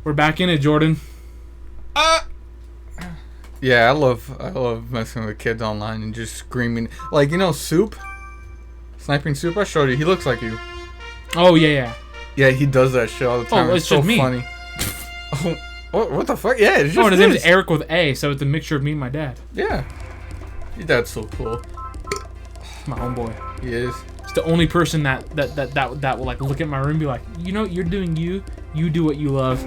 We're back in it, Jordan. Yeah, I love messing with kids online and just screaming. Like, Soup? Sniping Soup? I showed you. He looks like you. Oh, yeah. Yeah, he does that shit all the time. Oh, it's so just me. funny. What the fuck? Yeah, it's just and his name is Eric with A, so it's a mixture of me and my dad. Yeah. Your dad's so cool. My homeboy. He is. It's the only person that will like look at my room and be like, you're doing you. You do what you love.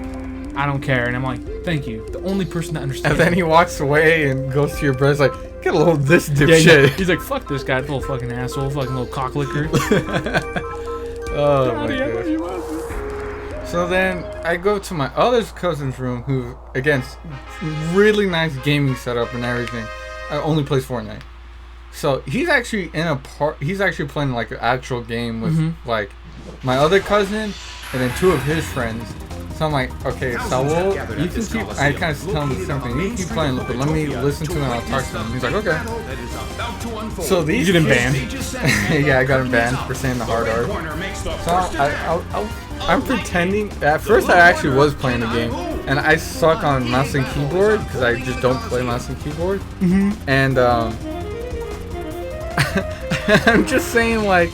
I don't care. And I'm like, thank you. The only person that understands. And then he walks away and goes to your brother's like, get a load of this dipshit. Yeah, he's like, fuck this guy, little fucking asshole, fucking little cocklicker. Oh my god. So then I go to my other cousin's room, who again, really nice gaming setup and everything. Only plays Fortnite. So he's actually he's actually playing like an actual game with like my other cousin and then two of his friends. So I'm like, okay, so you can keep. I kind of tell him the same thing. You can keep playing, but let me listen to him and I'll talk to him. He's like, okay. So these. You get him banned. Yeah, I got him banned for saying the hard R. So I'm pretending. At first, I actually was playing the game, and I suck on mouse and keyboard because I just don't play mouse and keyboard. And I'm just saying like.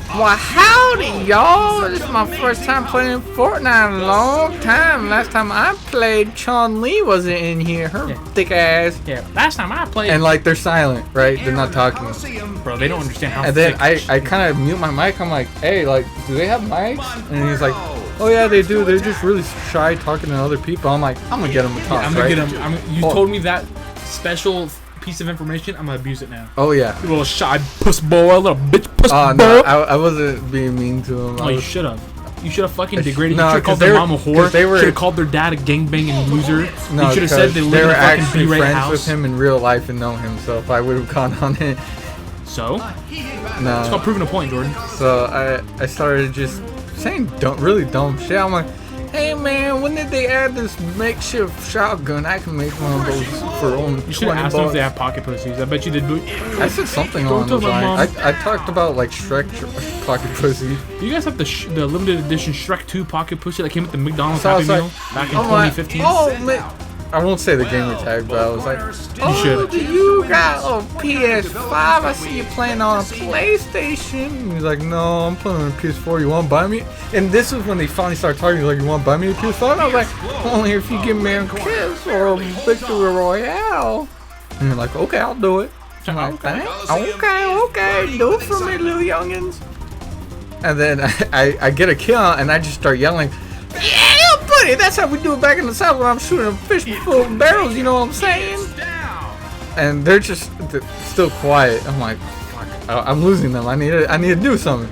Well, howdy, y'all. This is my first time playing Fortnite in a long time. Last time I played, Chun-Li wasn't in here. Her thick ass. Yeah, last time I played. And, like, they're silent, right? They're not talking. Bro, they don't understand how And then I kind of mute my mic. I'm like, hey, like, do they have mics? And he's like, oh, yeah, they do. They're just really shy talking to other people. I'm like, I'm going to get them to talk, I'm going to get them. You told me that special piece of information. I'm gonna abuse it now. Oh yeah, you little shy puss boy, little bitch puss boy. No, I wasn't being mean to him. Oh, you should have. You should have fucking degraded. No, you should have called their mom a whore. They were. Should have called their dad a gangbanging loser. No, you should have said they live in a fucking B-rate friends house. with him in real life and know him. So if I would have gone on it. So? No. It's called proving a point, Jordan. So I started just saying really dumb shit. I'm like, hey man, when did they add this makeshift shotgun? I can make one of those for only 20 bucks. You should have asked them if they have pocket pussies. I bet you did. I said something along those lines. I talked about like Shrek pocket pussy. Do you guys have the limited edition Shrek 2 pocket pussy that came with the McDonald's Happy Meal back in 2015? I won't say the gamer tag, but I was like, oh, you got a PS5? I see you playing on a PlayStation. And he's like, no, I'm playing on a PS4. You want to buy me? And this was when they finally started talking. He's like, you want to buy me a PS5? And I was like, only if you give me a kiss or a Victory Royale. And they're like, okay, I'll do it. I'm like, okay, do it for me, little youngins. And then I get a kill and I just start yelling, yeah, buddy, that's how we do it back in the South when I'm shooting a fish full of barrels, you know what I'm saying? And they're just still quiet. I'm like, fuck, I'm losing them. I need to do something.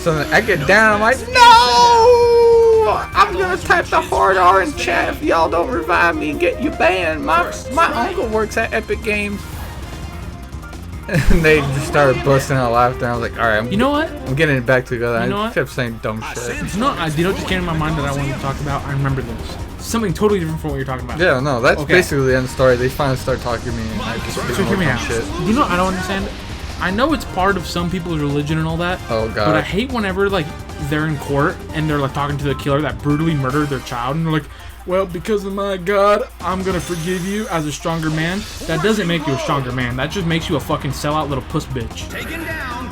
So I get down, I'm like, no! I'm gonna type the hard R in chat if y'all don't revive me and get you banned. My uncle works at Epic Games. And they just started busting out laughter. I was like, all right, you know what? I'm getting it back together. You know I kept saying dumb shit. You know just came in my mind that I wanted to talk about? I remember this. Something totally different from what you're talking about. Yeah, no, that's basically the end of the story. They finally started talking to me and I just so hear me out. Shit. You know what I don't understand? I know it's part of some people's religion and all that. Oh, God. But I hate whenever, like, they're in court and they're, like, talking to the killer that brutally murdered their child and they're like, well, because of my God, I'm gonna forgive you as a stronger man. That doesn't make you a stronger man. That just makes you a fucking sellout little puss bitch.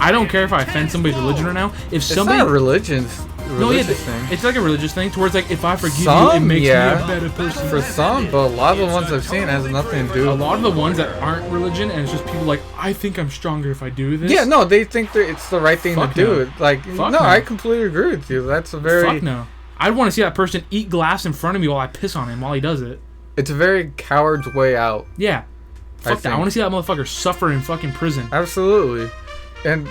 I don't care if I offend somebody's religion right now. If somebody, it's not religious thing. It's like a religious thing towards like if I forgive you, it makes me a better person. For some, but a lot of the ones I've seen has nothing to do. A lot of the ones that aren't religion, and it's just people like, I think I'm stronger if I do this. Yeah, no, they think that it's the right thing to do. Like, no, I completely agree with you. That's a very fuck no. I'd want to see that person eat glass in front of me while I piss on him while he does it. It's a very coward's way out. Yeah. Fuck that. I want to see that motherfucker suffer in fucking prison. Absolutely. And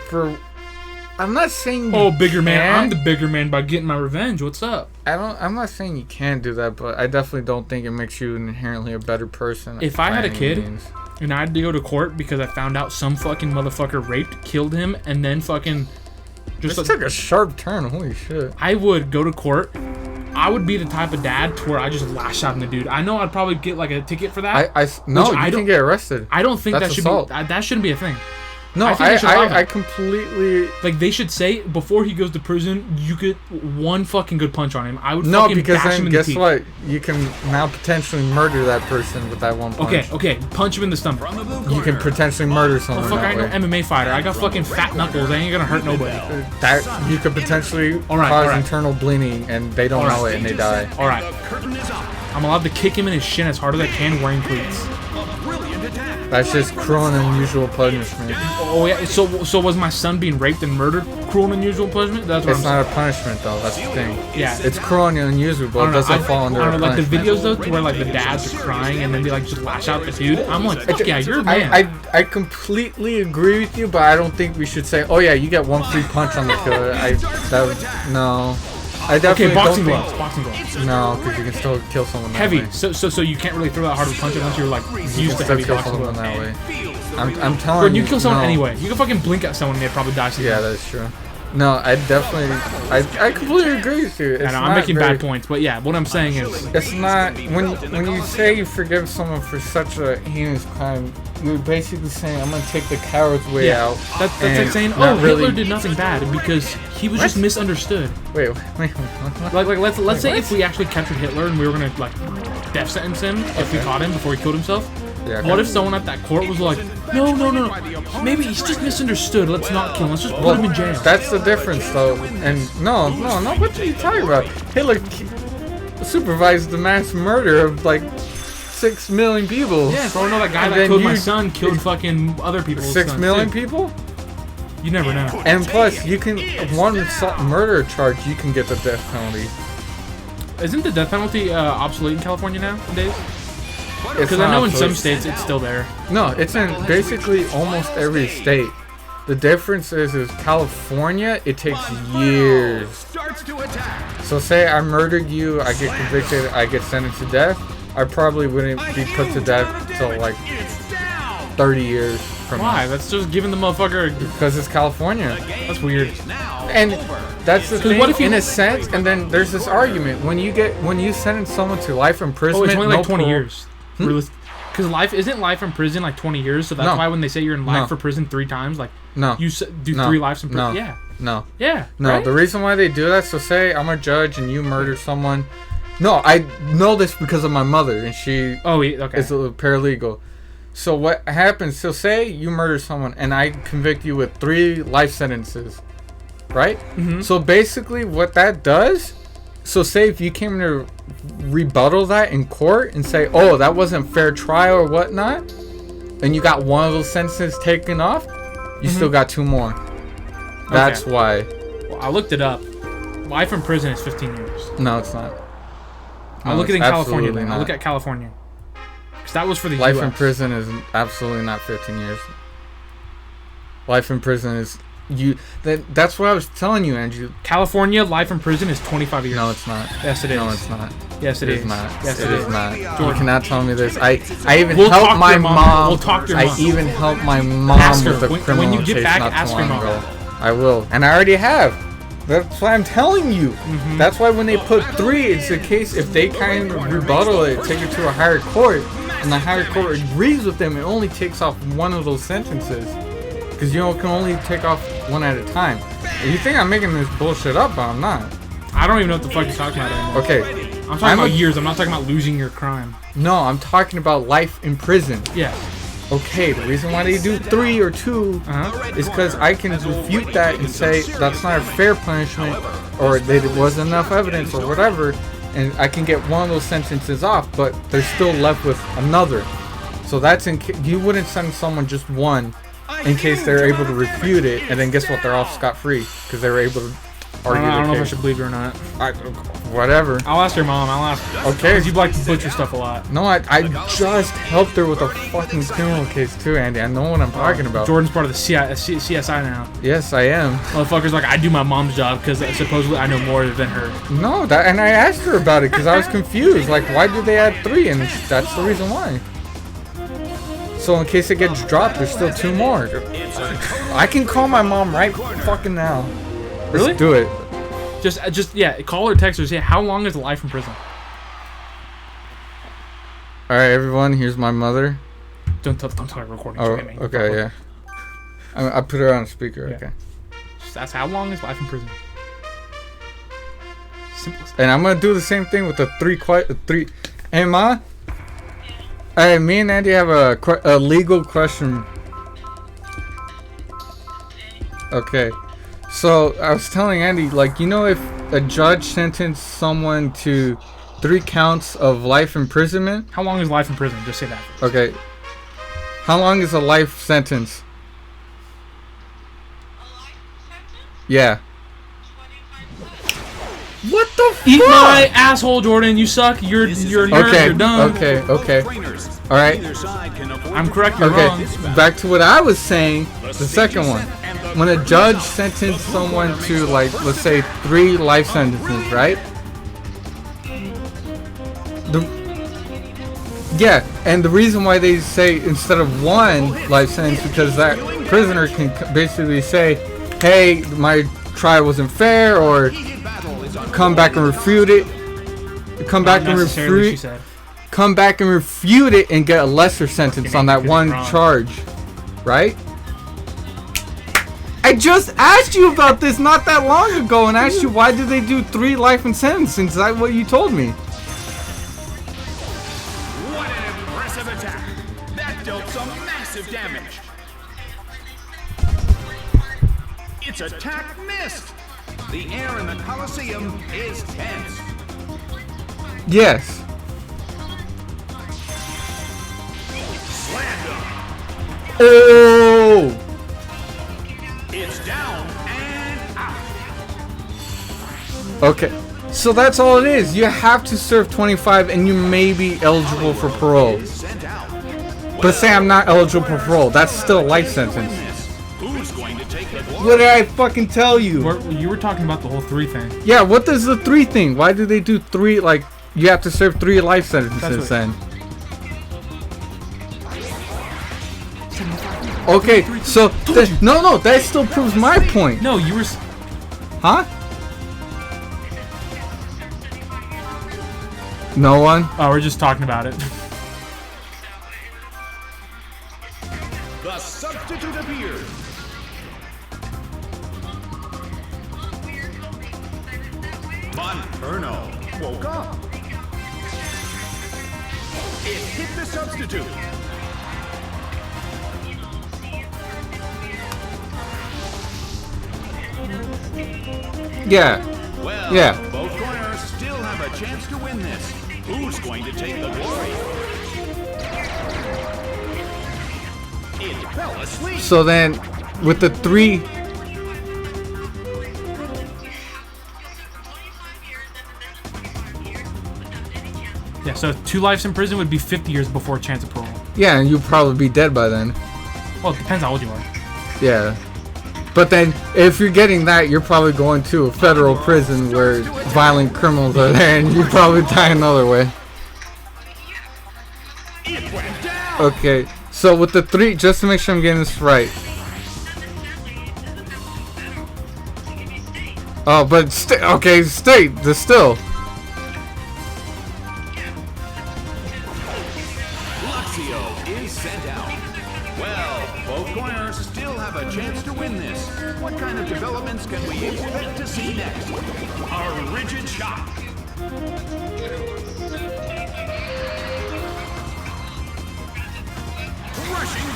I'm not saying bigger man. I'm the bigger man by getting my revenge. What's up? I'm not saying you can't do that, but I definitely don't think it makes you inherently a better person. If I had a kid and I had to go to court because I found out some fucking motherfucker raped, killed him, and then fucking just took a sharp turn. Holy shit. I would go to court. I would be the type of dad to where I just lash out on the dude. I know I'd probably get like a ticket for that. No, you can get arrested. I don't think that shouldn't be a thing. No, I think they should allow that. I completely... Like, they should say, before he goes to prison, you get one fucking good punch on him. I would No, fucking because bash him then in guess the teeth. what? You can now potentially murder that person with that one punch. Okay, punch him in the stomach. You can potentially murder someone Fuck, I that ain't no way. MMA fighter. I got fucking fat knuckles. I ain't gonna hurt nobody. That you could potentially Alright, cause alright. internal bleeding, and they don't know it, and they die. Alright. I'm allowed to kick him in his shin as hard as I can wearing cleats. That's just cruel and unusual punishment. Oh yeah, so was my son being raped and murdered cruel and unusual punishment? That's what It's I'm not a punishment, though. That's the thing. Yeah. It's cruel and unusual, but it doesn't fall under I a don't know, like the punishment. videos though, where like the dads are crying and then they like just lash out at the dude. I'm like, fuck yeah, you're a man. I completely agree with you, but I don't think we should say, oh yeah, you get one free punch on the killer. No. I definitely Okay, boxing don't gloves, think, boxing gloves. no, because you can still kill someone that Heavy, way. so you can't really throw that hard of a punch unless you're like You used can to still heavy kill boxing someone gloves. that way. I'm telling When you. you kill someone no. anyway, you can fucking blink at someone and they'd probably die. Yeah, that's true. No, I definitely, I completely agree with you. It's I know, I'm not making very- bad points, but yeah, what I'm saying is, It's not when you say you forgive someone for such a heinous crime, you're basically saying I'm gonna take the coward's way yeah, out. that's and like saying, not oh, really- Hitler did nothing bad because he was just misunderstood. Wait. Like let's say what? if we actually captured Hitler and we were gonna like death sentence him if we caught him before he killed himself. Yeah, What if someone at that court was like, no, maybe he's just misunderstood. Let's not kill him. Let's just put him in jail. That's the difference, though. And no. What are you talking about? Hitler supervised the mass murder of like 6 million people. Yeah, so I know that guy And that then killed my you- son killed fucking other people. 6 million people. You never know. And plus, you can one murder charge. You can get the death penalty. Isn't the death penalty obsolete in California nowadays? Because I not know in some obsolete. states it's still there. No, it's in basically almost every state. The difference is California, it takes years. So say I murdered you, I get convicted, I get sentenced to death, I probably wouldn't be put to death till like 30 years from Why? now. That's just giving the motherfucker. Because it's California. That's weird. And that's the thing, what if you- in a sense, and then there's this argument. When you sentence someone to life Oh, imprisonment, it's only like no 20 parole- years. Because isn't life in prison like 20 years? So that's No. why when they say you're in life No. for prison 3 times, like No. you do No. 3 lives in No. prison. Yeah. No. Yeah. No, right? the reason why they do that, so say I'm a judge and you murder someone. No, I know this because of my mother, and she Oh, okay. is a paralegal. So what happens, so say you murder someone and I convict you with 3 life sentences, right? Mm-hmm. So basically what that does, so say if you came to rebuttal that in court and say, oh, that wasn't fair trial or whatnot, and you got one of those sentences taken off, you still got 2 more. That's why. Well, I looked it up. Life in prison is 15 years. No, it's not. I'll No, look at it in it's California absolutely then. I'll not. look at California. Because that was for the Life US. in prison is absolutely not 15 years. Life in prison is that's what I was telling you, Andrew. California, life in prison is 25 years. No, it's not. Yes, it is. No, it's not. Yes, it It is is. not. Yes, it is not. Jordan. You cannot tell me this. I even We'll talk helped to my your mom. mom. We'll talk to your I mom. even helped my mom Ask her. with the When criminal you get case back, not ask too your long mom. ago. I will, and I already have. That's why I'm telling you. Mm-hmm. That's why when they put 3, it's the case if they kind of rebuttal it, take it to a higher court, and the higher court agrees with them, it only takes off one of those sentences. Because you can only take off 1 at a time. You think I'm making this bullshit up, but I'm not. I don't even know what the fuck you're talking about anymore. Okay. I'm talking about years. I'm not talking about losing your crime. No, I'm talking about life in prison. Yeah. Okay, the reason why they do 3 or 2 is because I can refute that and say that's not a fair punishment, or that there wasn't enough evidence, or whatever, and I can get one of those sentences off, but they're still left with another. So that's you wouldn't send someone just 1 in case they're able to refute it, and then guess what? They're off scot-free because they were able to argue I don't know if I their should case. believe you or not. Whatever. I'll ask your mom. I'll ask. Okay. Because you like to butcher stuff a lot. No, I just helped her with a fucking criminal case too, Andy. I know what I'm talking about. Jordan's part of the CSI now. Yes, I am. Motherfucker's like, I do my mom's job because supposedly I know more than her. No, and I asked her about it because I was confused. Like, why did they add 3? And that's the reason why. So in case it gets dropped, there's still 2 more. I can call my mom right fucking now. Really? Let's do it. Just yeah, call or text her. Say, how long is life in prison? All right, everyone. Here's my mother. Don't start recording. Oh, Sorry, man. okay, yeah. I put her on speaker. Yeah. Okay. That's how long is life in prison. Simplest. And I'm gonna do the same thing with the three. Hey, Ma. Hey, me and Andy have a legal question. Okay. So I was telling Andy, like, you know, if a judge sentenced someone to 3 counts of life imprisonment. How long is life in prison? Just say that. Okay. How long is a life sentence? Yeah. What the fuck? Eat my asshole, Jordan. You suck. You're a nerd. Okay. You're dumb. Okay. All right. I'm correct. You're Okay. wrong. Back to what I was saying. The second one. When a judge sentenced someone to, like, let's say 3 life sentences, right? Yeah, and the reason why they say instead of 1 life sentence because that prisoner can basically say, "Hey, my trial wasn't fair," or come back and refute it. Come back and refute. Come back and refute it and get a lesser sentence on that one charge, right? I just asked you about this not that long ago and asked you why did they do 3 life in sentences? Is that what you told me? What an impressive attack! That dealt some massive damage. Its attack missed. The air in the Colosseum is tense. Yes. Slammed him. Oh! It's down and out. Okay. So that's all it is. You have to serve 25 and you may be eligible for parole. Sent out. But say I'm not eligible for parole. That's still a life sentence. Who's going to take the glory? What did I fucking tell you? You were talking about the whole 3 thing. Yeah, what does the 3 thing? Why do they do 3, like, you have to serve 3 life sentences then? Okay, so, no, that still proves my point. No, you were... Huh? No one? Oh, we're just talking about it. The substitute appears. Monferno woke up. It hit the substitute. Yeah. Well, Yeah. both corners still have a chance to win this. Who's going to take the glory? It fell asleep. So then, with the 3... Yeah, so 2 lives in prison would be 50 years before chance of parole. Yeah, and you'd probably be dead by then. Well, it depends how old you are. Yeah. But then, if you're getting that, you're probably going to a federal prison where violent criminals are there, and you probably die another way. It went down. Okay, so with the 3, just to make sure I'm getting this right. Oh, but okay, state, the still. Luxio is sent out. Well, both corners still have a chance to win this. What kind of developments can we expect to see next? A rigid shot. Crushing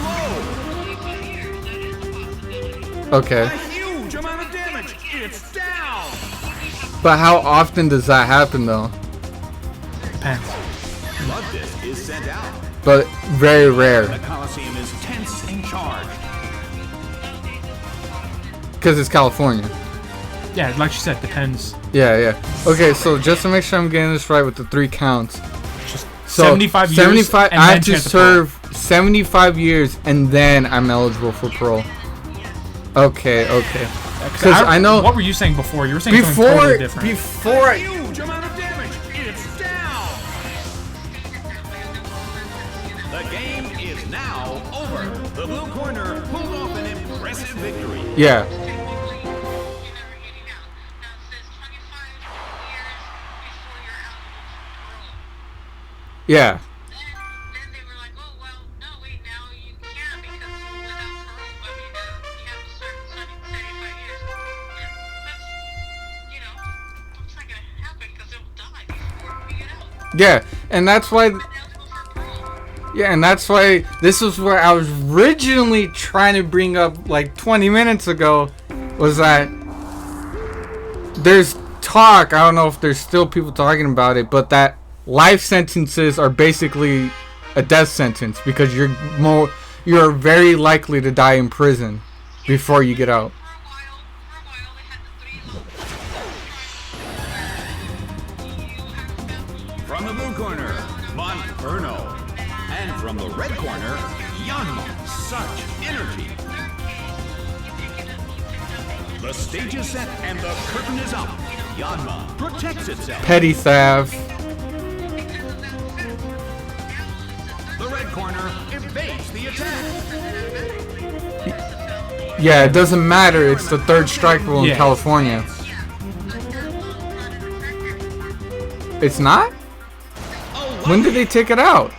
blow. Okay. A huge amount of damage. It's down. But how often does that happen, though? Depends. Blood Disc is sent out. But very rare. The Colosseum is tense and charged. Because it's California. Yeah, like she said, depends. Yeah. Okay, so just to make sure I'm getting this right with the 3 counts. Just So 75 years. 75, and I then have to chance of parole. serve 75 years and then I'm eligible for parole. Okay. Because I know What were you saying before? You were saying something totally different. before Huge amount of damage. It's down. The game is now over. The blue corner pulled off an impressive victory. yeah. Yeah. Then they were like, oh, well, no, wait, now you can't because without parole, Yeah, and that's why. Yeah, and that's why this is where I was originally trying to bring up like 20 minutes ago, was that there's talk, I don't know if there's still people talking about it, but that life sentences are basically a death sentence because you're very likely to die in prison before you get out. From the blue corner, Monferno. And from the red corner, Yanma. Such energy. The stage is set and the curtain is up. Yanma protects itself. Petty theft. The red corner evades the attack. Yeah, it doesn't matter. It's the third strike rule in California. It's not? When did they take it out?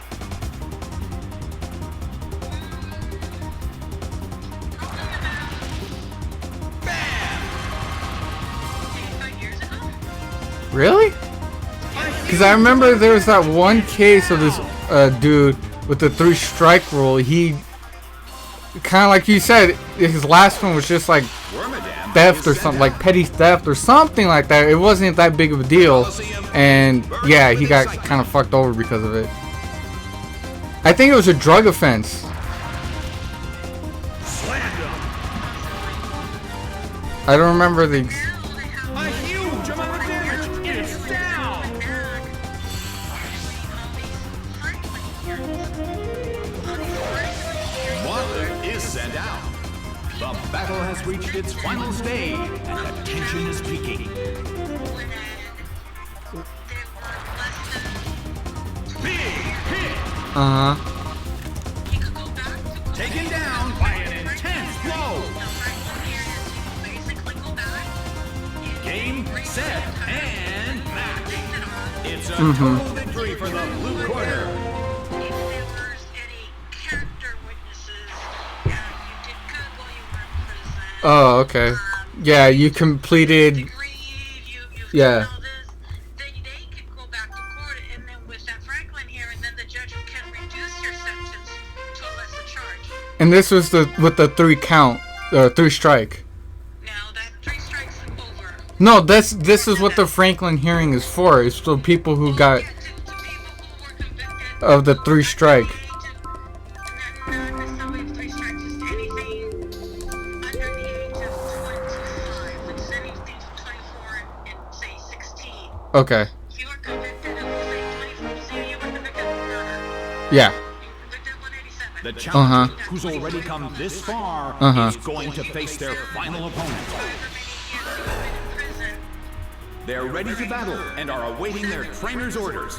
Really? Because I remember there was that one case of this dude with the 3 strike rule. He kind of like you said, his last one was just like theft or something, like petty theft or something like that. It wasn't that big of a deal, and yeah, he got kind of fucked over because of it. I think it was a drug offense. I don't remember the. A huge amount of damage. It's down. One is sent out. The battle has reached its final stage, and the tension is peaking. Big hit. Taken down by an intense blow. Game, set, and match. It's a total victory for the blue corner. Oh, okay. Yeah, you completed. Yeah. And this was with the 3 count, 3 strike. No, this is what the Franklin hearing is for. It's for people who got of the 3 strike. Okay. Yeah. The challenger, who's already come this far, is going to face their final opponent. They're ready to battle and are awaiting their trainer's orders.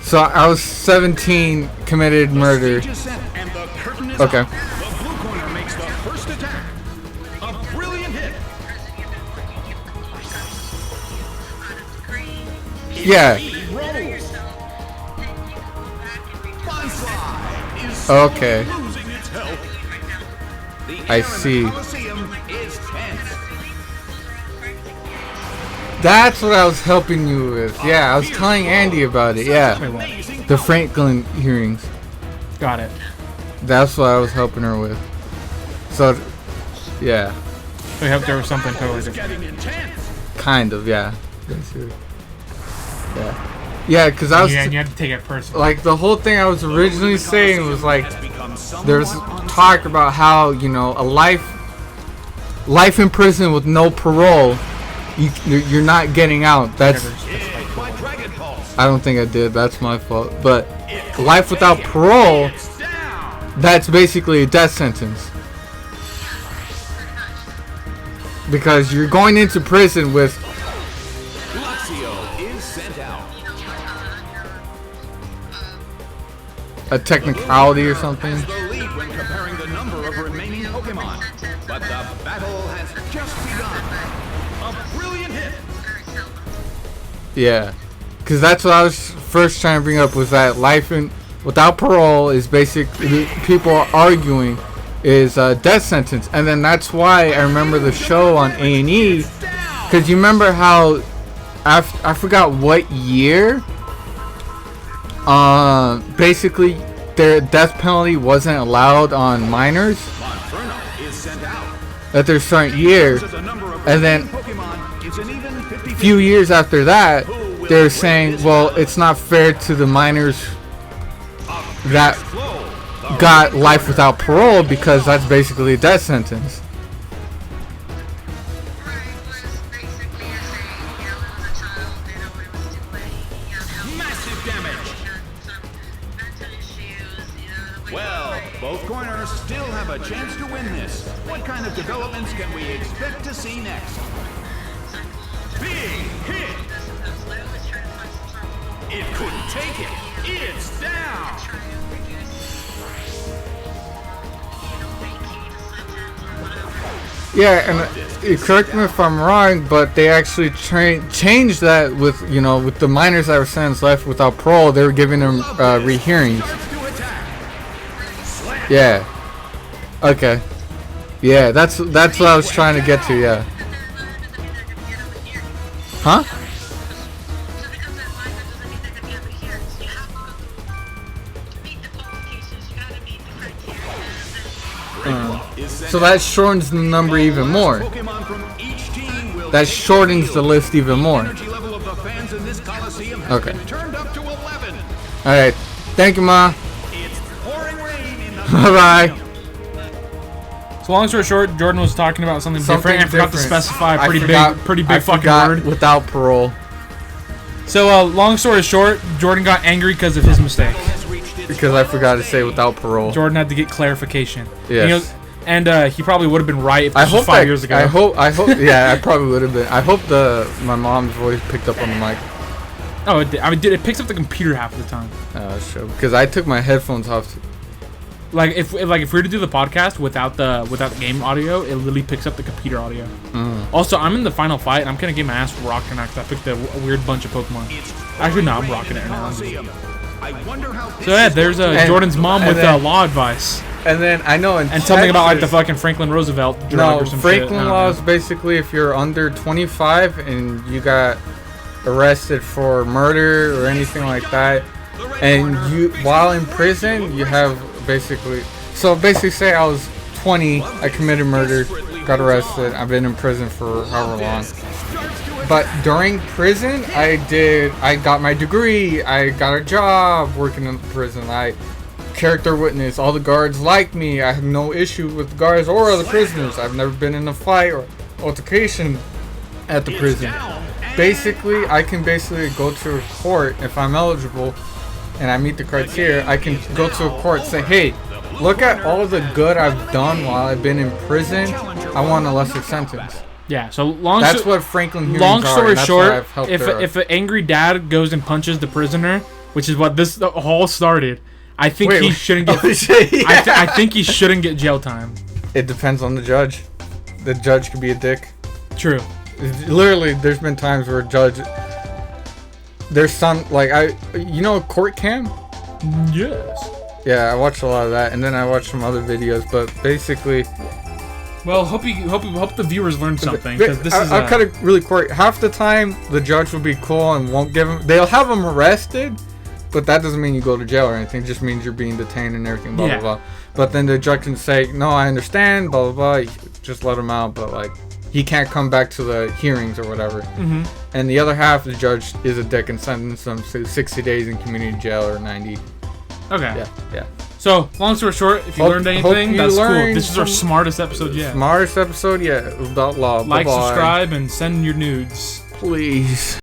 So I was 17, committed murder. The stage is set and the curtain is Okay. up. The blue corner makes the first attack. A brilliant hit. Yeah. He rolls. Bonsai is Okay. losing its health. The I air in see. the Coliseum is tense. That's what I was helping you with. Yeah, I was telling Andy about it. Yeah. The Franklin hearings. Got it. That's what I was helping her with. So, yeah. We hope there was something totally different. Getting intense. Kind of, yeah. Basically. Yeah. Yeah, because I was. Yeah, and you had to take it personally. Like, the whole thing I was originally saying was like, Has become somewhat there's talk about how, you know, a life in prison with no parole, you're not getting out. That's. hit by Dragon Pulse. I don't think I did. That's my fault. But life without parole, It's down. that's basically a death sentence. Because you're going into prison with. Luxio is sent out. A technicality or something. Has the lead when comparing the number of remaining Pokémon. But the battle has just begun. A brilliant hit. Yeah. Because that's what I was first trying to bring up, was that life without parole is basically, people are arguing, is a death sentence. And then that's why I remember the show on A&E. Because you remember how I forgot what year. Basically, their death penalty wasn't allowed on minors. Monferno is sent out. At their certain year, and then a few years after that, they're saying, well, it's not fair to the minors that got life without parole because that's basically a death sentence. Massive damage. Well, both corners still have a chance to win this. What kind of developments can we expect to see next? Big hit. It couldn't take it. It's down. Yeah, and correct me if I'm wrong, but they actually changed that with, you know, with the minors that were sentenced life without parole, they were giving them rehearings. Yeah. Okay. Yeah, that's what I was trying to get to. Yeah. Huh? So that shortens the number even more. That shortens the list even more. Okay. Alright. Thank you, Ma. Bye-bye. So long story short, Jordan was talking about something different and forgot to specify a pretty big fucking word. Without parole. So long story short, Jordan got angry because of his mistake. Because I forgot to say without parole. Jordan had to get clarification. Yes. You know, and he probably would have been right if this was 5 years ago. I hope, yeah, I probably would have been. I hope my mom's voice picked up on the mic. Oh, it did. I mean, it picks up the computer half of the time. Oh, that's true. Because I took my headphones off. Like if we were to do the podcast without the game audio, it literally picks up the computer audio. Also, I'm in the final fight, and I'm gonna get my ass rocked because I picked a weird bunch of Pokemon. Actually, no, I'm rocking it now. So yeah, there's Jordan's mom with law advice. And then I know and something about like the fucking Franklin Roosevelt drug or some Franklin shit. law is basically if you're under 25 and you got arrested for murder or anything like that, and you while in prison you have basically say I was 20, I committed murder, got arrested, I've been in prison for however long. But during prison, I got my degree, I got a job working in the prison, I character witness, all the guards like me, I have no issue with guards or other prisoners, I've never been in a fight or altercation at the prison. Basically, I can go to a court if I'm eligible and I meet the criteria. I can go to a court and say, hey, look at all the good I've done while I've been in prison, I want a lesser sentence. Yeah, so that's what Franklin hearings long story are, short, if an angry dad goes and punches the prisoner, which is what this all started, I think he shouldn't get. I think he shouldn't get jail time. It depends on the judge. The judge could be a dick. True. Literally, there's been times where a judge, there's some court cam. Yes. Yeah, I watched a lot of that, and then I watched some other videos. But basically, well, hope the viewers learned something because this is. I'll cut it really quick. Half the time, the judge will be cool and won't give him. They'll have him arrested, but that doesn't mean you go to jail or anything. It just means you're being detained and everything. Blah blah blah. But then the judge can say, "No, I understand." Blah blah blah. Just let him out, but like. He can't come back to the hearings or whatever. Mm-hmm. And the other half, the judge is a dick and sentence them to 60 days in community jail or 90. Okay. Yeah. So, long story short, if you learned anything, that's cool. This is our smartest episode yet. Smartest episode yet about law. Like, subscribe, and send your nudes. Please.